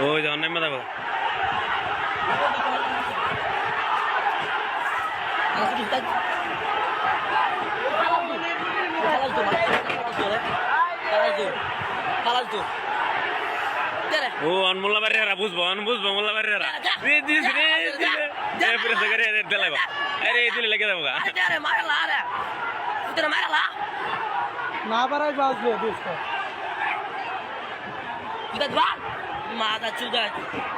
ওই যে অন্যায় মাথা ও অনমোল্লা বাড়িরা বুঝবো বুঝবো মোল্লা বাড়িরা আরে দিলে লেগে যাবো না বাড়াই বাজবে মাথা চুদায়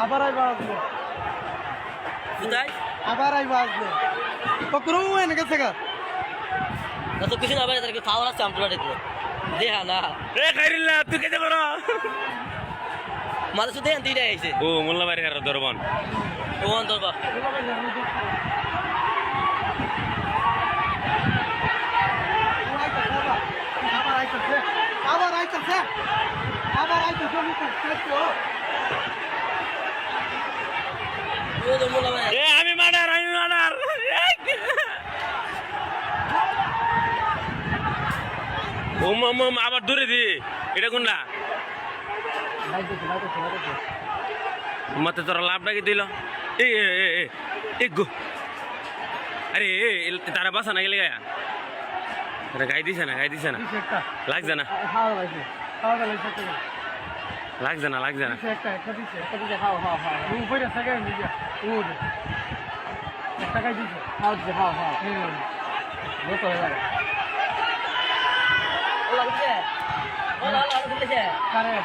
আবারাই বাজবে চুদায় আবারাই বাজবে পকড়ু এনে গেছে গা তো কিছু না বাইরে তাকে খাওয়া আছে আমটুলা দিতে দেহা না এ খাইরিল্লা তুই কেটে বড় মাথা চুদায় দিতে আইছে ও মোল্লা বাড়িরা দরবান ও অন্তর আবার আইতাছে এ আমি মার্ডার আবার দূরে দি এটা কোনটা মতে তোরা লাভ নাকি দিল গো আরে তারা বাসা না গেলে গায়া গাই দিছে না লাগছে না লাগছে না টাকা দিছে ও লাগছে ও লাগছে কারে